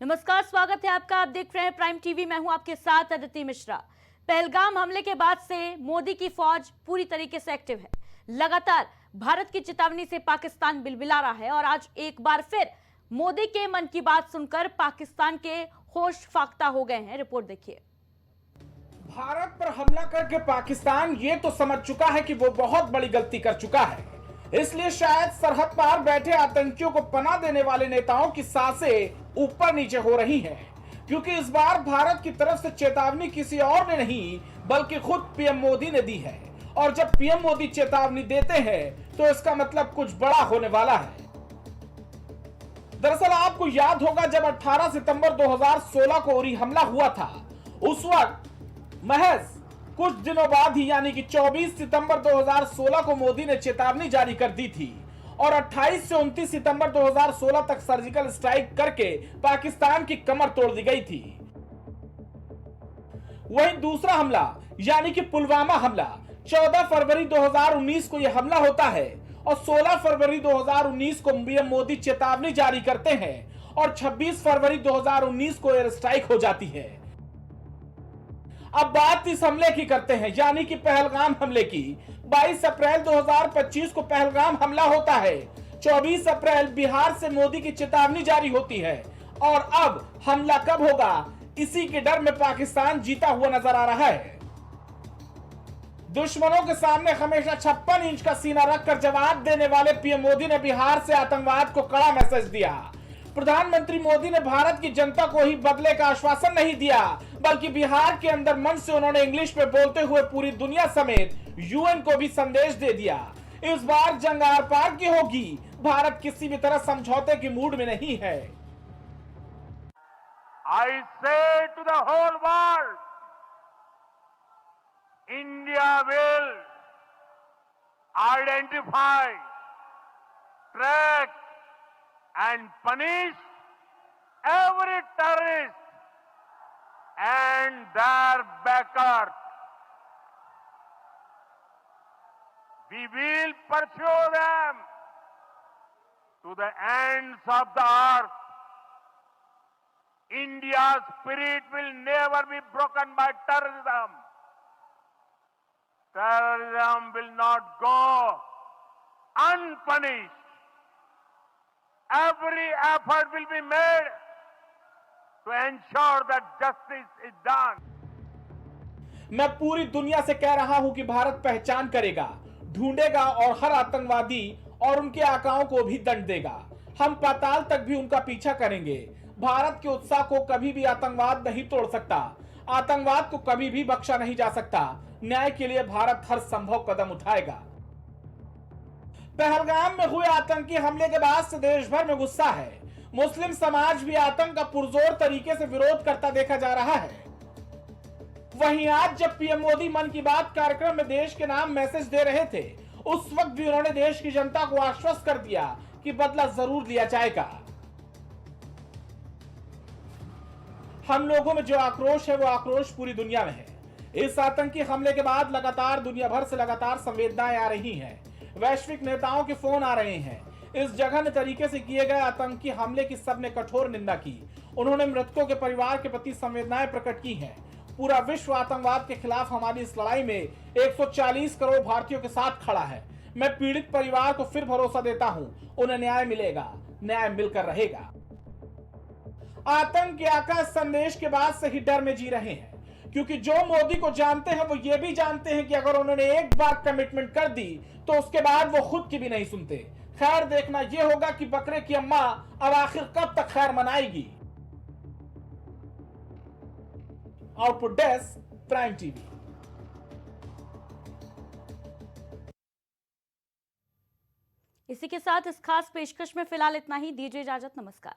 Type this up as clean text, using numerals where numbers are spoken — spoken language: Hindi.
नमस्कार, स्वागत है आपका। आप देख रहे हैं प्राइम टीवी। मैं हूं आपके साथ अदिति मिश्रा। पहलगाम हमले के बाद से मोदी की फौज पूरी तरीके से एक्टिव है। लगातार भारत की चेतावनी से पाकिस्तान बिलबिला रहा है और आज एक बार फिर मोदी के मन की बात सुनकर पाकिस्तान के होश फाख्ता हो गए हैं। रिपोर्ट देखिए। भारत पर हमला करके पाकिस्तान ये तो समझ चुका है कि वो बहुत बड़ी गलती कर चुका है, इसलिए शायद सरहद पार बैठे आतंकियों को पनाह देने वाले नेताओं की सांसें ऊपर नीचे हो रही हैं, क्योंकि इस बार भारत की तरफ से चेतावनी किसी और ने नहीं बल्कि खुद पीएम मोदी ने दी है। और जब पीएम मोदी चेतावनी देते हैं तो इसका मतलब कुछ बड़ा होने वाला है। दरअसल आपको याद होगा, जब 18 सितंबर 2016 को उरी हमला हुआ था, उस वक्त महज कुछ दिनों बाद ही यानी कि 24 सितंबर 2016 को मोदी ने चेतावनी जारी कर दी थी और 28 से 29 सितंबर 2016 तक सर्जिकल स्ट्राइक करके पाकिस्तान की कमर तोड़ दी गई थी। वहीं दूसरा हमला यानी कि पुलवामा हमला 14 फरवरी 2019 को यह हमला होता है और 16 फरवरी 2019 को पीएम मोदी चेतावनी जारी करते हैं और 26 फरवरी 2019 को एयर स्ट्राइक हो जाती है। अब बात इस हमले की करते हैं, यानी कि पहलगाम हमले की। 22 अप्रैल 2025 को पहलगाम हमला होता है। 24 अप्रैल बिहार से मोदी की चेतावनी जारी होती है और अब हमला कब होगा, इसी के डर में पाकिस्तान जीता हुआ नजर आ रहा है। दुश्मनों के सामने हमेशा 56 इंच का सीना रखकर जवाब देने वाले पीएम मोदी ने बिहार से आतंकवाद को कड़ा मैसेज दिया। प्रधानमंत्री मोदी ने भारत की जनता को ही बदले का आश्वासन नहीं दिया, बल्कि बिहार के अंदर मन से उन्होंने इंग्लिश में बोलते हुए पूरी दुनिया समेत यूएन को भी संदेश दे दिया। इस बार जंग आर पार की होगी, भारत किसी भी तरह समझौते की मूड में नहीं है। I say to the whole world, India will identify, track and punish every terrorist and their backers. We will pursue them to the ends of the earth. India's spirit will never be broken by terrorism. Terrorism will not go unpunished. Every effort will be made to ensure that justice is done. मैं पूरी दुनिया से कह रहा हूं कि भारत पहचान करेगा, ढूंढेगा और हर आतंकवादी और उनके आकाओं को भी दंड देगा। हम पाताल तक भी उनका पीछा करेंगे। भारत के उत्साह को कभी भी आतंकवाद नहीं तोड़ सकता, आतंकवाद को कभी भी बख्शा नहीं जा सकता। न्याय के लिए भारत हर संभव कदम उठाएगा। पहलगाम में हुए आतंकी हमले के बाद से देश भर में गुस्सा है। मुस्लिम समाज भी आतंक का पुरजोर तरीके से विरोध करता देखा जा रहा है। वहीं आज जब पीएम मोदी मन की बात कार्यक्रम में देश के नाम मैसेज दे रहे थे, उस वक्त भी उन्होंने देश की जनता को आश्वस्त कर दिया कि बदला जरूर लिया जाएगा। हम लोगों में जो आक्रोश है वो आक्रोश पूरी दुनिया में है। इस आतंकी हमले के बाद लगातार दुनिया भर से लगातार संवेदनाएं आ रही हैं। वैश्विक नेताओं के फोन आ रहे हैं। इस जघन्य तरीके से किए गए आतंकी हमले की सबने कठोर निंदा की। उन्होंने मृतकों के परिवार के प्रति संवेदनाएं प्रकट की हैं। पूरा विश्व आतंकवाद के खिलाफ हमारी इस लड़ाई में 140 करोड़ भारतीयों के साथ खड़ा है। मैं पीड़ित परिवार को फिर भरोसा देता हूं, उन्हें न्याय मिलेगा, न्याय मिलकर रहेगा। आतंक के आकाश संदेश के बाद से ही डर में जी रहे हैं, क्योंकि जो मोदी को जानते हैं वो ये भी जानते हैं कि अगर उन्होंने एक बार कमिटमेंट कर दी तो उसके बाद वो खुद की भी नहीं सुनते। खैर देखना ये होगा कि बकरे की अम्मा अब आखिर कब तक खैर मनाएगी। Output desk, prime TV. इसी के साथ इस खास पेशकश में फिलहाल इतना ही। दीजिए इजाजत। नमस्कार।